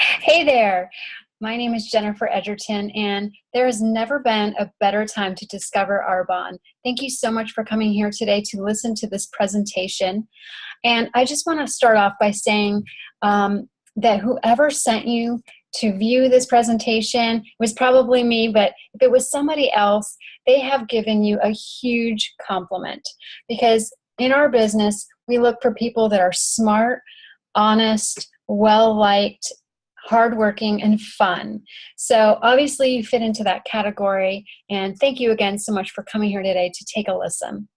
Hey there. My name is Jennifer Edgerton, and there has never been a better time to discover Arbonne. Thank you so much for coming here today to listen to this presentation. And I just want to start off by saying that whoever sent you to view this presentation was probably me, but if it was somebody else, they have given you a huge compliment, because in our business, we look for people that are smart, honest, well-liked, hardworking, and fun. So obviously you fit into that category, and thank you again so much for coming here today to take a listen.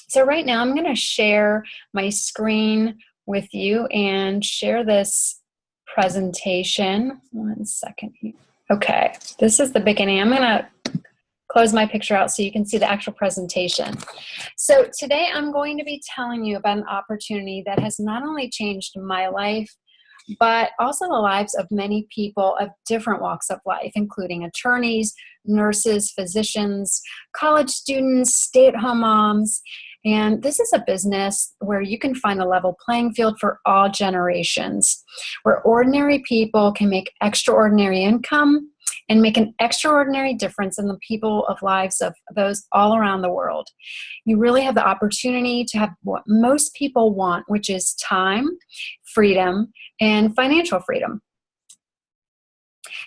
So right now I'm going to share my screen with you and share this presentation. One second here. Okay, this is the beginning. I'm going to close my picture out so you can see the actual presentation. So today I'm going to be telling you about an opportunity that has not only changed my life, but also the lives of many people of different walks of life, including attorneys, nurses, physicians, college students, stay-at-home moms. And this is a business where you can find a level playing field for all generations, where ordinary people can make extraordinary income and make an extraordinary difference in the people of lives of those all around the world. You really have the opportunity to have what most people want, which is time, freedom, and financial freedom.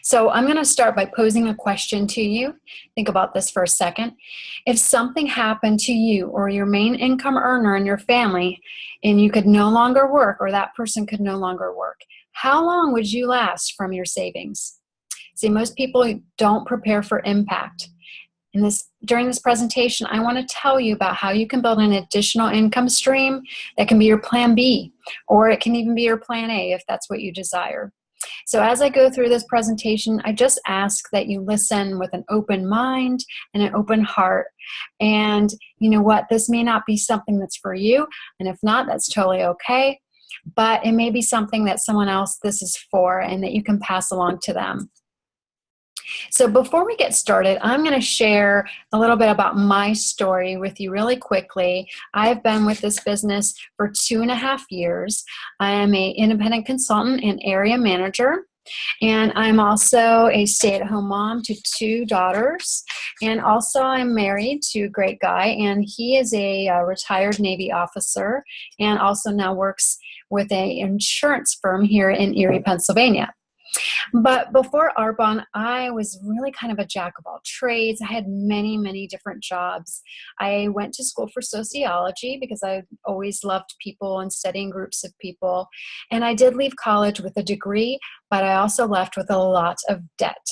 So I'm going to start by posing a question to you. Think about this for a second. If something happened to you or your main income earner in your family and you could no longer work, or that person could no longer work, how long would you last from your savings? See, most people don't prepare for impact. During this presentation, I want to tell you about how you can build an additional income stream that can be your plan B, or it can even be your plan A if that's what you desire. So as I go through this presentation, I just ask that you listen with an open mind and an open heart. And you know what? This may not be something that's for you, and if not, that's totally okay. But it may be something that someone else this is for and that you can pass along to them. So before we get started, I'm going to share a little bit about my story with you really quickly. I've been with this business for 2.5 years. I am an independent consultant and area manager. And I'm also a stay-at-home mom to 2 daughters. And also I'm married to a great guy, and he is a retired Navy officer and also now works with an insurance firm here in Erie, Pennsylvania. But before Arbonne, I was really kind of a jack of all trades. I had many, many different jobs. I went to school for sociology because I always loved people and studying groups of people. And I did leave college with a degree, but I also left with a lot of debt.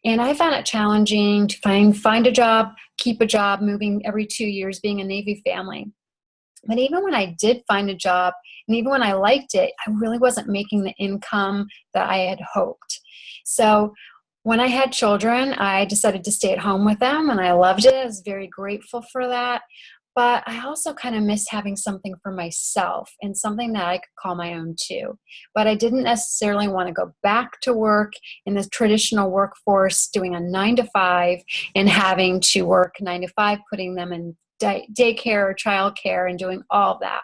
And I found it challenging to find a job, keep a job, moving every 2 years, being a Navy family. But even when I did find a job, and even when I liked it, I really wasn't making the income that I had hoped. So when I had children, I decided to stay at home with them, and I loved it. I was very grateful for that. But I also kind of missed having something for myself and something that I could call my own too. But I didn't necessarily want to go back to work in the traditional workforce, doing a 9-to-5 and having to work 9-to-5, putting them in daycare or childcare and doing all of that.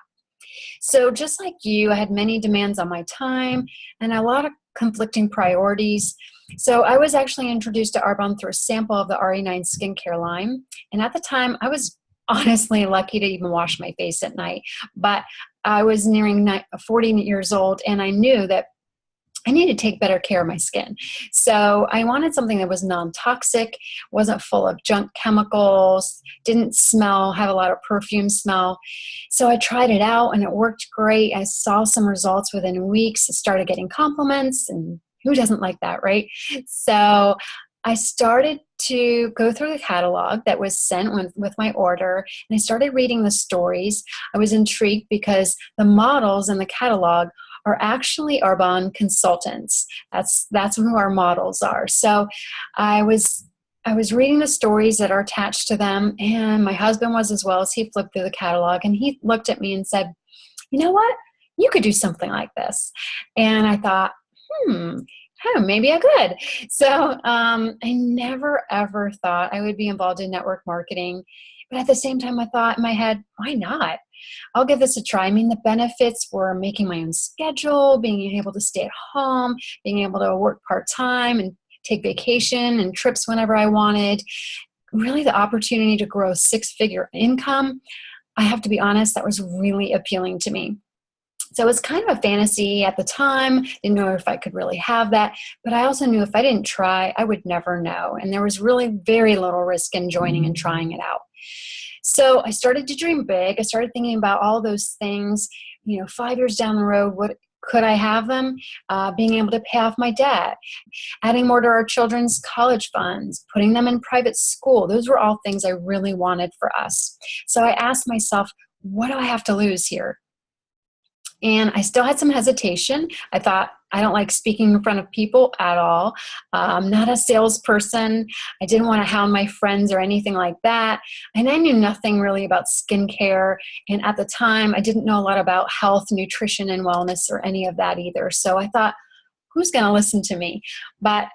So just like you, I had many demands on my time and a lot of conflicting priorities. So I was actually introduced to Arbonne through a sample of the RE9 skincare line. And at the time, I was honestly lucky to even wash my face at night. But I was nearing 40 years old, and I knew that I needed to take better care of my skin. So I wanted something that was non-toxic, wasn't full of junk chemicals, didn't have a lot of perfume smell. So I tried it out and it worked great. I saw some results within weeks. I started getting compliments, and who doesn't like that, right? So I started to go through the catalog that was sent with my order, and I started reading the stories. I was intrigued because the models in the catalog are actually Arbonne consultants. That's who our models are. So I was reading the stories that are attached to them, and my husband was as well. As he flipped through the catalog, and he looked at me and said, "You know what? You could do something like this." And I thought, maybe I could. So I never ever thought I would be involved in network marketing. But at the same time, I thought in my head, why not? I'll give this a try. I mean, the benefits were making my own schedule, being able to stay at home, being able to work part-time and take vacation and trips whenever I wanted. Really the opportunity to grow 6-figure income. I have to be honest, that was really appealing to me. So it was kind of a fantasy at the time. Didn't know if I could really have that. But I also knew if I didn't try, I would never know. And there was really very little risk in joining and trying it out. So I started to dream big. I started thinking about all those things, 5 years down the road, what could I have them? Being able to pay off my debt, adding more to our children's college funds, putting them in private school. Those were all things I really wanted for us. So I asked myself, what do I have to lose here? And I still had some hesitation. I thought, I don't like speaking in front of people at all. I'm not a salesperson. I didn't want to hound my friends or anything like that. And I knew nothing really about skincare. And at the time, I didn't know a lot about health, nutrition, and wellness or any of that either. So I thought, who's going to listen to me? But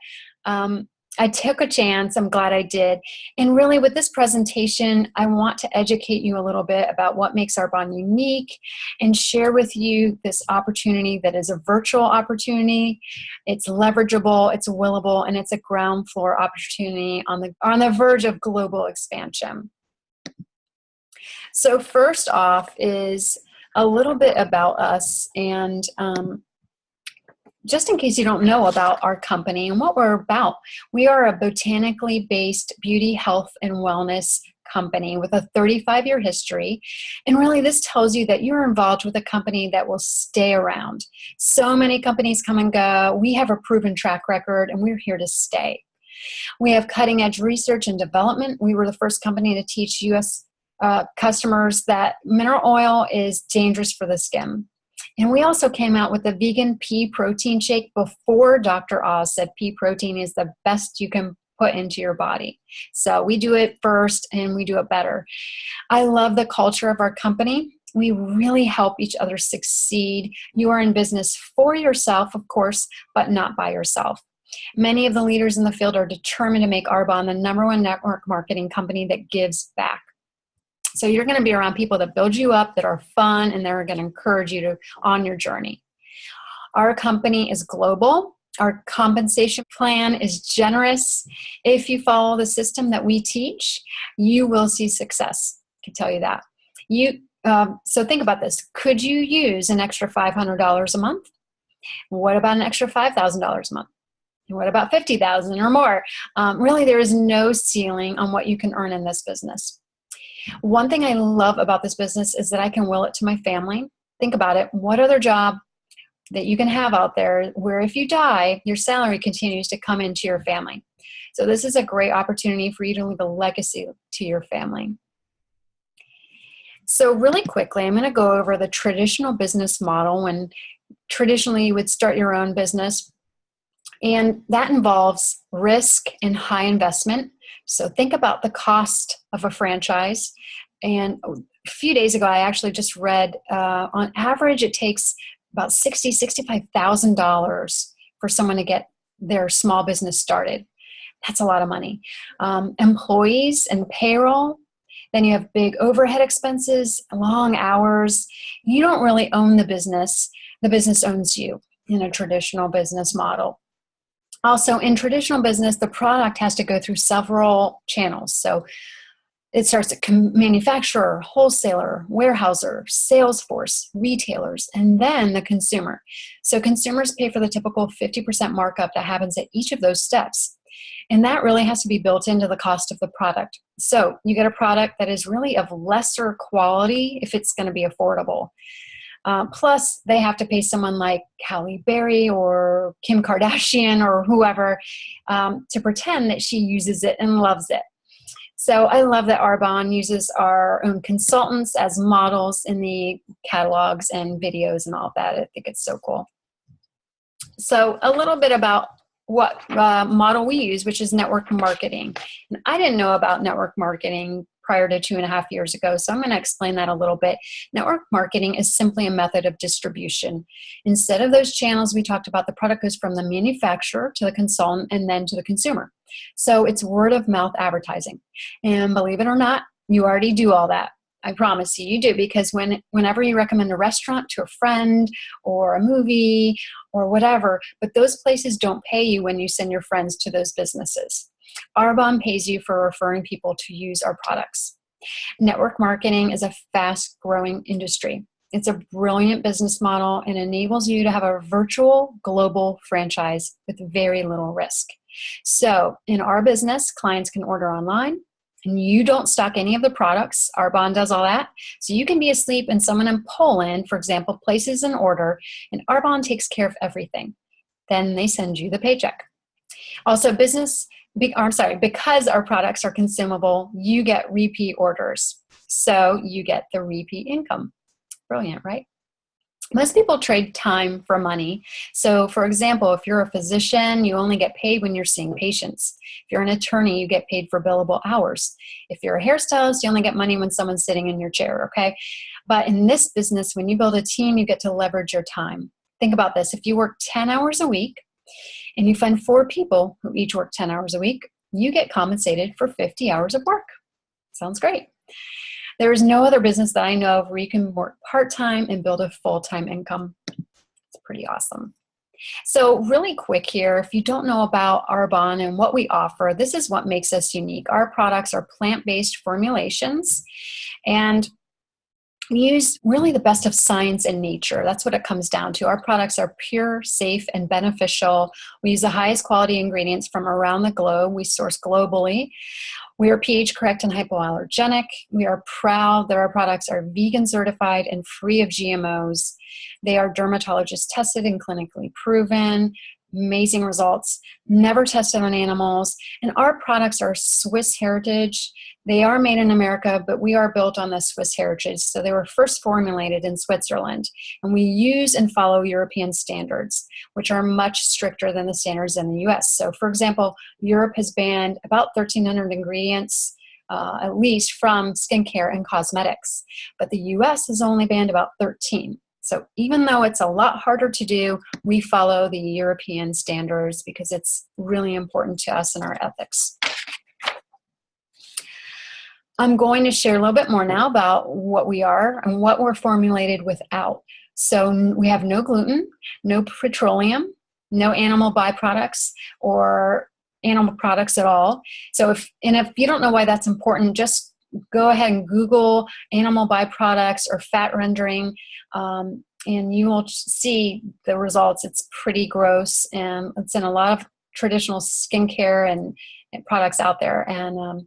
I took a chance. I'm glad I did. And really with this presentation, I want to educate you a little bit about what makes Arbonne unique and share with you this opportunity that is a virtual opportunity. It's leverageable, it's willable, and it's a ground floor opportunity on the verge of global expansion. So first off is a little bit about us, and just in case you don't know about our company and what we're about, we are a botanically based beauty, health, and wellness company with a 35-year history. And really, this tells you that you're involved with a company that will stay around. So many companies come and go. We have a proven track record, and we're here to stay. We have cutting-edge research and development. We were the first company to teach U.S. Customers that mineral oil is dangerous for the skin. And we also came out with a vegan pea protein shake before Dr. Oz said pea protein is the best you can put into your body. So we do it first and we do it better. I love the culture of our company. We really help each other succeed. You are in business for yourself, of course, but not by yourself. Many of the leaders in the field are determined to make Arbonne the #1 network marketing company that gives back. So you're going to be around people that build you up, that are fun, and they're going to encourage you on your journey. Our company is global. Our compensation plan is generous. If you follow the system that we teach, you will see success. I can tell you that. So think about this. Could you use an extra $500 a month? What about an extra $5,000 a month? And what about $50,000 or more? Really, there is no ceiling on what you can earn in this business. One thing I love about this business is that I can will it to my family. Think about it. What other job that you can have out there where if you die, your salary continues to come into your family? So this is a great opportunity for you to leave a legacy to your family. So really quickly, I'm going to go over the traditional business model when traditionally you would start your own business. And that involves risk and high investment. So think about the cost of a franchise. And a few days ago, I actually just read, on average, it takes about $60,000, $65,000 for someone to get their small business started. That's a lot of money. Employees and payroll. Then you have big overhead expenses, long hours. You don't really own the business. The business owns you in a traditional business model. Also, in traditional business, the product has to go through several channels. So it starts at manufacturer, wholesaler, warehouser, sales force, retailers, and then the consumer. So consumers pay for the typical 50% markup that happens at each of those steps. And that really has to be built into the cost of the product. So you get a product that is really of lesser quality if it's going to be affordable. Plus, they have to pay someone like Halle Berry or Kim Kardashian or whoever to pretend that she uses it and loves it. So I love that Arbonne uses our own consultants as models in the catalogs and videos and all that. I think it's so cool. So a little bit about what model we use, which is network marketing. And I didn't know about network marketing prior to 2.5 years ago, so I'm going to explain that a little bit. Network marketing is simply a method of distribution. Instead of those channels we talked about, the product goes from the manufacturer to the consultant and then to the consumer. So it's word of mouth advertising. And believe it or not, you already do all that. I promise you, you do, because whenever you recommend a restaurant to a friend or a movie or whatever, but those places don't pay you when you send your friends to those businesses. Arbonne pays you for referring people to use our products. Network marketing is a fast-growing industry. It's a brilliant business model and enables you to have a virtual global franchise with very little risk. So in our business, clients can order online, and you don't stock any of the products. Arbonne does all that. So you can be asleep and someone in Poland, for example, places an order, and Arbonne takes care of everything. Then they send you the paycheck. Also, because our products are consumable, you get repeat orders. So you get the repeat income. Brilliant, right? Most people trade time for money. So for example, if you're a physician, you only get paid when you're seeing patients. If you're an attorney, you get paid for billable hours. If you're a hairstylist, you only get money when someone's sitting in your chair, okay? But in this business, when you build a team, you get to leverage your time. Think about this. If you work 10 hours a week and you find 4 people who each work 10 hours a week, you get compensated for 50 hours of work. Sounds great. There is no other business that I know of where you can work part-time and build a full-time income. It's pretty awesome. So really quick here, if you don't know about Arbonne and what we offer, this is what makes us unique. Our products are plant-based formulations, and we use really the best of science and nature. That's what it comes down to. Our products are pure, safe, and beneficial. We use the highest quality ingredients from around the globe. We source globally. We are pH correct and hypoallergenic. We are proud that our products are vegan certified and free of GMOs. They are dermatologist tested and clinically proven. Amazing results, never tested on animals. And our products are Swiss heritage. They are made in America, but we are built on the Swiss heritage. So they were first formulated in Switzerland. And we use and follow European standards, which are much stricter than the standards in the US. So for example, Europe has banned about 1,300 ingredients, at least from skincare and cosmetics. But the US has only banned about 13. So even though it's a lot harder to do, we follow the European standards because it's really important to us in our ethics. I'm going to share a little bit more now about what we are and what we're formulated without. So we have no gluten, no petroleum, no animal byproducts or animal products at all. So if you don't know why that's important, just go ahead and Google animal byproducts or fat rendering, and you will see the results. It's pretty gross, and it's in a lot of traditional skincare and products out there, and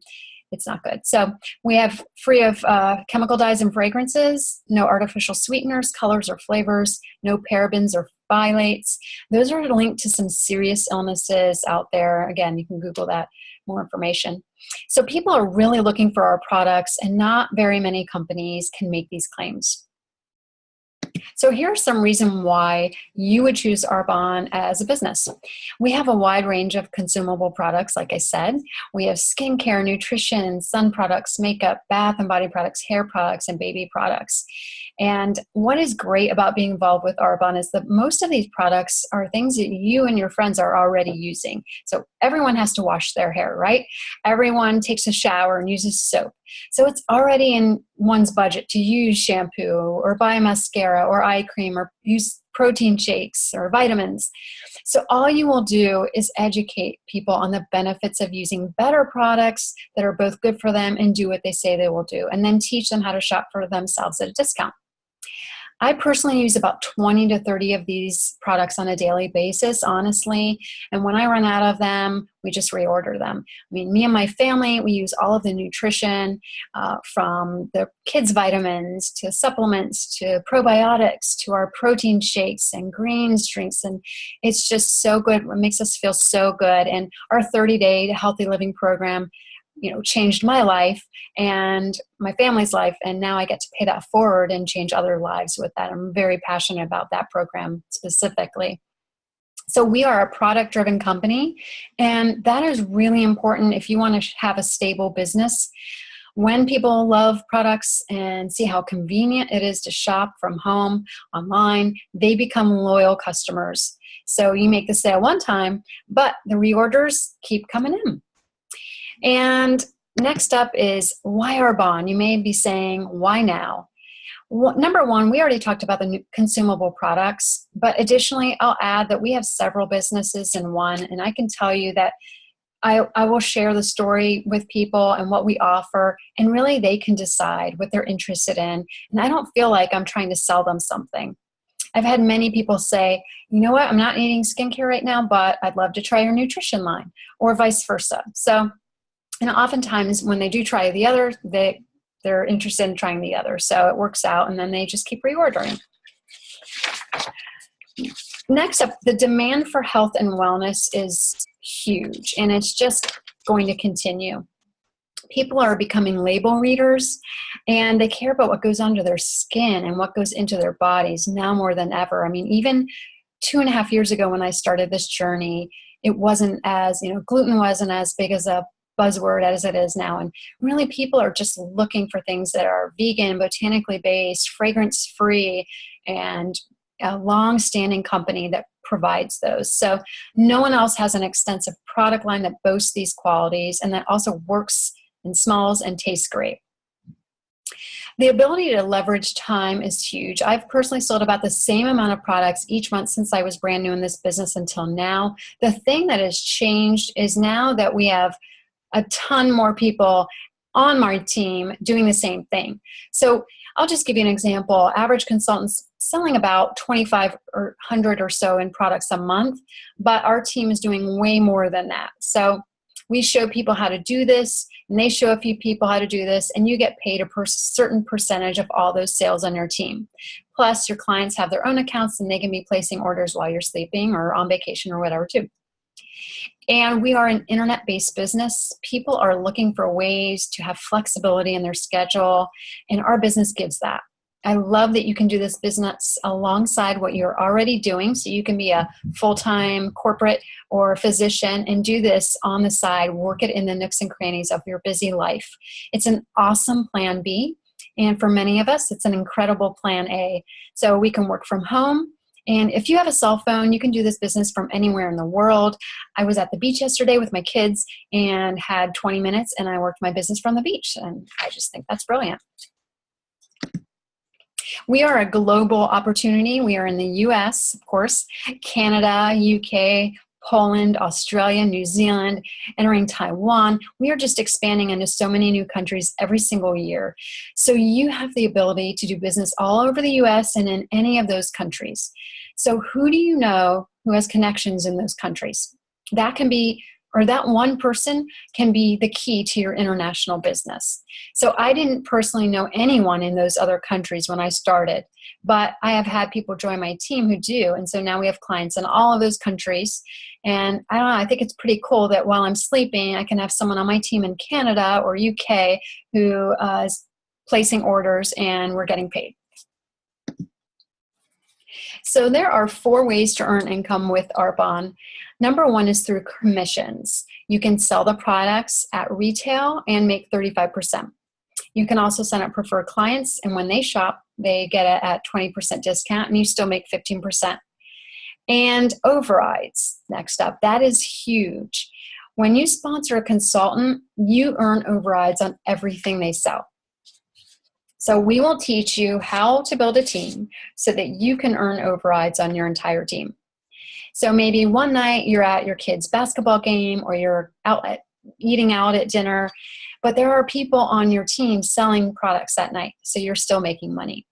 it's not good. So we have free of chemical dyes and fragrances, no artificial sweeteners, colors, or flavors, no parabens or phthalates. Those are linked to some serious illnesses out there. Again, you can Google that, more information. So people are really looking for our products, and not very many companies can make these claims. So here's some reason why you would choose Arbonne as a business. We have a wide range of consumable products, like I said. We have skincare, nutrition, sun products, makeup, bath and body products, hair products, and baby products. And what is great about being involved with Arbonne is that most of these products are things that you and your friends are already using. So everyone has to wash their hair, right? Everyone takes a shower and uses soap. So it's already in one's budget to use shampoo or buy mascara or eye cream or use protein shakes or vitamins. So all you will do is educate people on the benefits of using better products that are both good for them and do what they say they will do, and then teach them how to shop for themselves at a discount. I personally use about 20 to 30 of these products on a daily basis, honestly. And when I run out of them, we just reorder them. I mean, me and my family, we use all of the nutrition from the kids' vitamins to supplements to probiotics to our protein shakes and greens drinks. And it's just so good. It makes us feel so good. And our 30-day healthy living program, changed my life and my family's life, and now I get to pay that forward and change other lives with that. I'm very passionate about that program specifically. So we are a product-driven company, and that is really important if you want to have a stable business. When people love products and see how convenient it is to shop from home, online, they become loyal customers. So you make the sale one time, but the reorders keep coming in. And Next up is why Arbonne? You may be saying, why now? Well, number one, we already talked about the new consumable products, but additionally, I'll add that we have several businesses in one, and I can tell you that I will share the story with people and what we offer, and really they can decide what they're interested in. And I don't feel like I'm trying to sell them something. I've had many people say, you know what, I'm not eating skincare right now, but I'd love to try your nutrition line, or vice versa. So, and oftentimes when they do try the other, they're interested in trying the other. So it works out, and then they just keep reordering. Next up, the demand for health and wellness is huge, and it's just going to continue. People are becoming label readers, and they care about what goes under their skin and what goes into their bodies now more than ever. I mean, even 2.5 years ago when I started this journey, it wasn't as, gluten wasn't as big as a buzzword as it is now. And really people are just looking for things that are vegan, botanically based, fragrance free, and a long-standing company that provides those. So no one else has an extensive product line that boasts these qualities and that also works and smells and tastes great. The ability to leverage time is huge. I've personally sold about the same amount of products each month since I was brand new in this business until now. The thing that has changed is now that we have a ton more people on my team doing the same thing. So I'll just give you an example. Average consultants selling about 2,500 or 100 or so in products a month, but our team is doing way more than that. So we show people how to do this, and they show a few people how to do this, and you get paid a certain percentage of all those sales on your team. Plus, your clients have their own accounts, and they can be placing orders while you're sleeping or on vacation or whatever too. And we are an internet-based business. People are looking for ways to have flexibility in their schedule, and our business gives that. I love that you can do this business alongside what you're already doing. So you can be a full-time corporate or physician and do this on the side, work it in the nooks and crannies of your busy life. It's an awesome plan B. And for many of us, it's an incredible plan A. So we can work from home. And if you have a cell phone, you can do this business from anywhere in the world. I was at the beach yesterday with my kids and had 20 minutes and I worked my business from the beach. And I just think that's brilliant. We are a global opportunity. We are in the US, of course, Canada, UK, Poland, Australia, New Zealand, entering Taiwan. We are just expanding into so many new countries every single year. So you have the ability to do business all over the US and in any of those countries. So who do you know who has connections in those countries? That can be, or that one person can be the key to your international business. So I didn't personally know anyone in those other countries when I started, but I have had people join my team who do. And so now we have clients in all of those countries. And I don't know, I think it's pretty cool that while I'm sleeping, I can have someone on my team in Canada or UK who is placing orders and we're getting paid. So there are 4 ways to earn income with Arbonne. Number 1 is through commissions. You can sell the products at retail and make 35%. You can also sign up preferred clients, and when they shop, they get it at 20% discount, and you still make 15%. And overrides, next up. That is huge. When you sponsor a consultant, you earn overrides on everything they sell. So we will teach you how to build a team so that you can earn overrides on your entire team. So maybe one night you're at your kid's basketball game or you're eating out at dinner, but there are people on your team selling products that night, so you're still making money.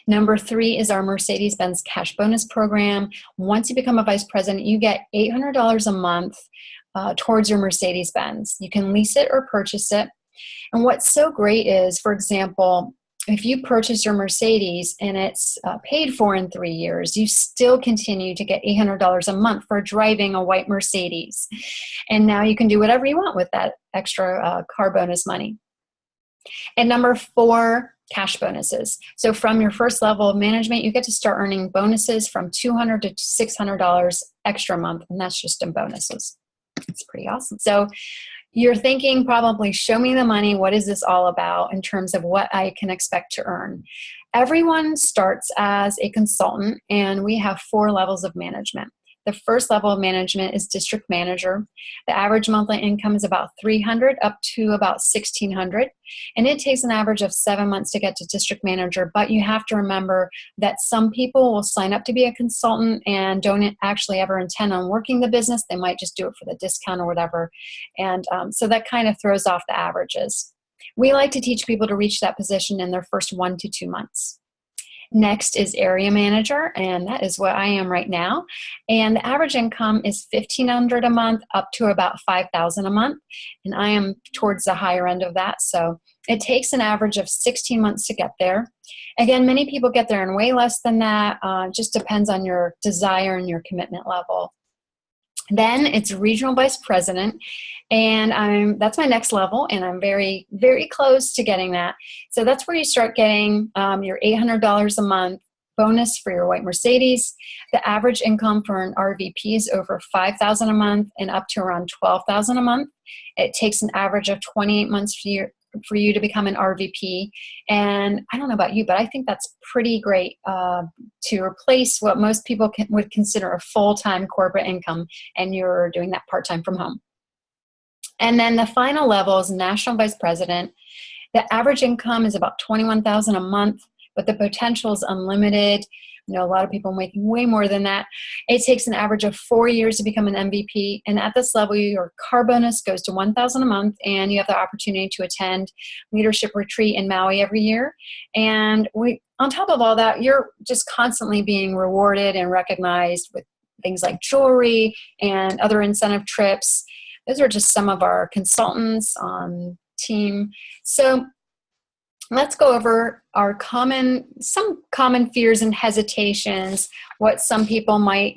Number 3 is our Mercedes-Benz Cash Bonus Program. Once you become a vice president, you get $800 a month towards your Mercedes-Benz. You can lease it or purchase it. And what's so great is, for example, if you purchase your Mercedes and it's paid for in 3 years, you still continue to get $800 a month for driving a white Mercedes. And now you can do whatever you want with that extra car bonus money. And number 4, cash bonuses. So from your first level of management, you get to start earning bonuses from $200 to $600 extra a month, and that's just in bonuses. It's pretty awesome. So you're thinking probably, show me the money. What is this all about in terms of what I can expect to earn? Everyone starts as a consultant, and we have 4 levels of management. The first level of management is district manager. The average monthly income is about $300 up to about $1,600. And it takes an average of 7 months to get to district manager. But you have to remember that some people will sign up to be a consultant and don't actually ever intend on working the business. They might just do it for the discount or whatever. And so that kind of throws off the averages. We like to teach people to reach that position in their first 1 to 2 months. Next is area manager, and that is what I am right now. And the average income is $1,500 a month up to about $5,000 a month. And I am towards the higher end of that. So it takes an average of 16 months to get there. Again, many people get there in way less than that. Just depends on your desire and your commitment level. Then it's regional vice president, and that's my next level, and I'm very, very close to getting that. So that's where you start getting your $800 a month bonus for your white Mercedes. The average income for an RVP is over $5,000 a month and up to around $12,000 a month. It takes an average of 28 months for you to become an RVP. And I don't know about you, but I think that's pretty great to replace what most people would consider a full-time corporate income, and you're doing that part-time from home. And then the final level is national vice president. The average income is about $21,000 a month, but the potential is unlimited. You know, a lot of people making way more than that. It takes an average of 4 years to become an MVP. And at this level, your car bonus goes to $1,000 a month, and you have the opportunity to attend leadership retreat in Maui every year. And on top of all that, you're just constantly being rewarded and recognized with things like jewelry and other incentive trips. Those are just some of our consultants on team. So let's go over some common fears and hesitations, what some people might,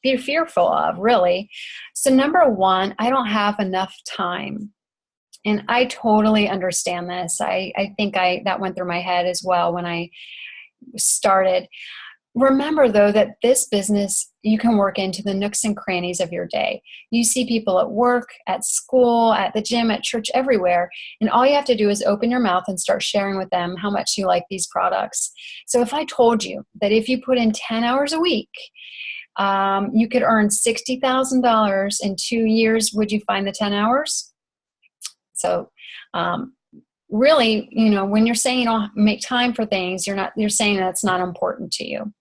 be fearful of, really. So number one, I don't have enough time. And I totally understand this. I think that went through my head as well when I started. Remember, though, that this business, you can work into the nooks and crannies of your day. You see people at work, at school, at the gym, at church, everywhere. And all you have to do is open your mouth and start sharing with them how much you like these products. So if I told you that if you put in 10 hours a week, you could earn $60,000 in 2 years, would you find the 10 hours? So really, when you're saying you don't make time for things, you're saying that's not important to you.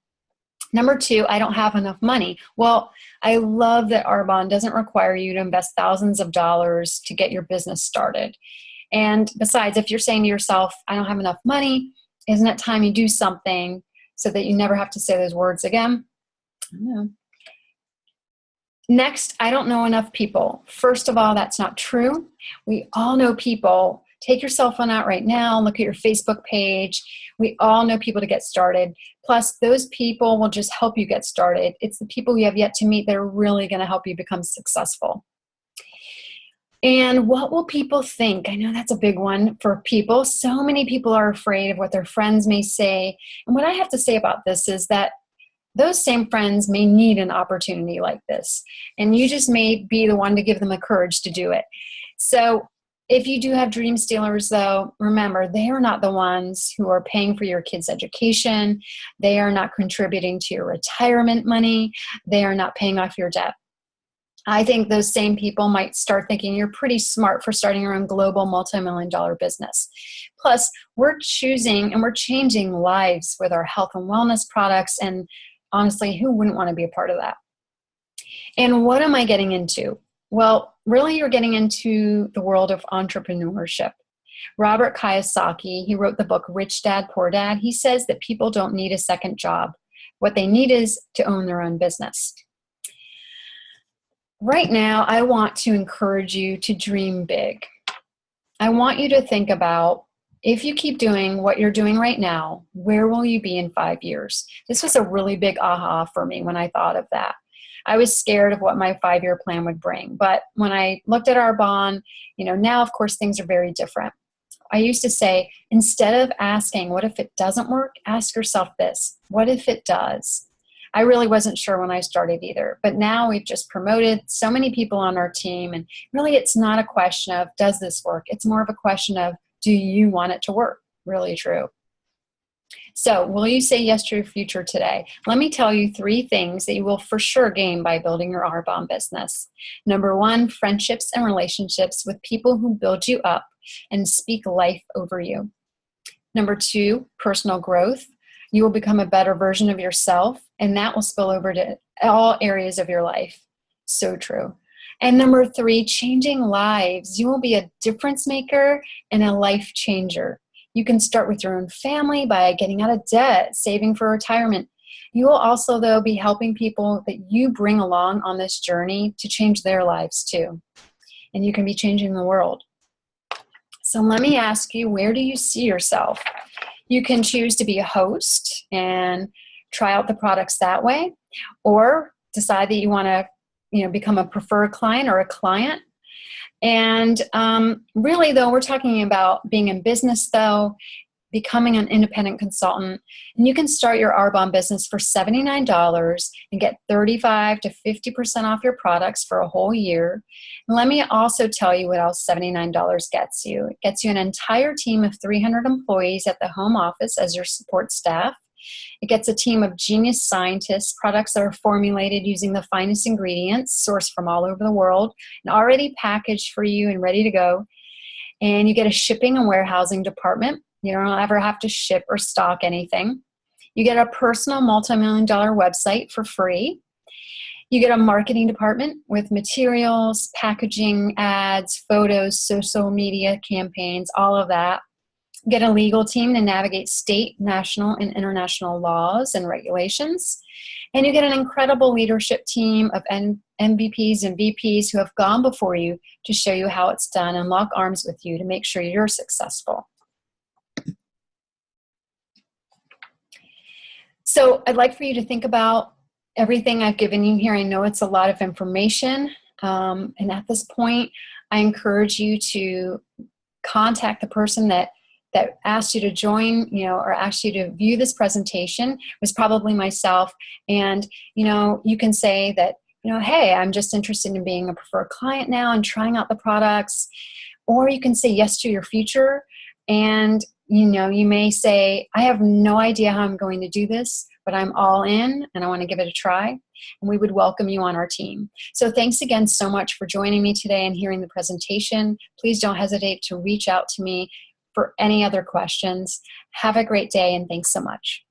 Number two, I don't have enough money. Well, I love that Arbonne doesn't require you to invest thousands of dollars to get your business started. And besides, if you're saying to yourself, I don't have enough money, isn't it time you do something so that you never have to say those words again? I don't know. Next, I don't know enough people. First of all, that's not true. We all know people. Take your cell phone out right now, look at your Facebook page. We all know people to get started. Plus, those people will just help you get started. It's the people you have yet to meet that are really going to help you become successful. And what will people think? I know that's a big one for people. So many people are afraid of what their friends may say. And what I have to say about this is that those same friends may need an opportunity like this. And you just may be the one to give them the courage to do it. So if you do have dream stealers, though, remember, they are not the ones who are paying for your kids' education. They are not contributing to your retirement money. They are not paying off your debt. I think those same people might start thinking you're pretty smart for starting your own global multi-million-dollar business. Plus, we're choosing and we're changing lives with our health and wellness products. And honestly, who wouldn't want to be a part of that? And what am I getting into? Well, really, you're getting into the world of entrepreneurship. Robert Kiyosaki, he wrote the book Rich Dad, Poor Dad. He says that people don't need a second job. What they need is to own their own business. Right now, I want to encourage you to dream big. I want you to think about, if you keep doing what you're doing right now, where will you be in 5 years? This was a really big aha for me when I thought of that. I was scared of what my 5-year plan would bring. But when I looked at Arbonne, now, of course, things are very different. I used to say, instead of asking, what if it doesn't work? Ask yourself this, what if it does? I really wasn't sure when I started either. But now we've just promoted so many people on our team. And really, it's not a question of, does this work? It's more of a question of, do you want it to work? Really true. So, will you say yes to your future today? Let me tell you 3 things that you will for sure gain by building your Arbonne business. Number 1, friendships and relationships with people who build you up and speak life over you. Number 2, personal growth. You will become a better version of yourself, and that will spill over to all areas of your life. So true. And number 3, changing lives. You will be a difference maker and a life changer. You can start with your own family by getting out of debt, saving for retirement. You will also, though, be helping people that you bring along on this journey to change their lives too. And you can be changing the world. So let me ask you, where do you see yourself? You can choose to be a host and try out the products that way, or decide that you want to become a preferred client or a client. And really, though, we're talking about being in business, though, becoming an independent consultant. And you can start your Arbonne business for $79 and get 35 to 50% off your products for a whole year. And let me also tell you what else $79 gets you. It gets you an entire team of 300 employees at the home office as your support staff. It gets a team of genius scientists, products that are formulated using the finest ingredients sourced from all over the world and already packaged for you and ready to go. And you get a shipping and warehousing department. You don't ever have to ship or stock anything. You get a personal multi-million-dollar website for free. You get a marketing department with materials, packaging, ads, photos, social media campaigns, all of that. Get a legal team to navigate state, national, and international laws and regulations. And you get an incredible leadership team of MVPs and VPs who have gone before you to show you how it's done and lock arms with you to make sure you're successful. So I'd like for you to think about everything I've given you here. I know it's a lot of information. And at this point, I encourage you to contact the person that asked you to join, or asked you to view this presentation. It was probably myself. And, you can say that, hey, I'm just interested in being a preferred client now and trying out the products. Or you can say yes to your future. And, you may say, I have no idea how I'm going to do this, but I'm all in and I want to give it a try. And we would welcome you on our team. So thanks again so much for joining me today and hearing the presentation. Please don't hesitate to reach out to me for any other questions. Have a great day, and thanks so much.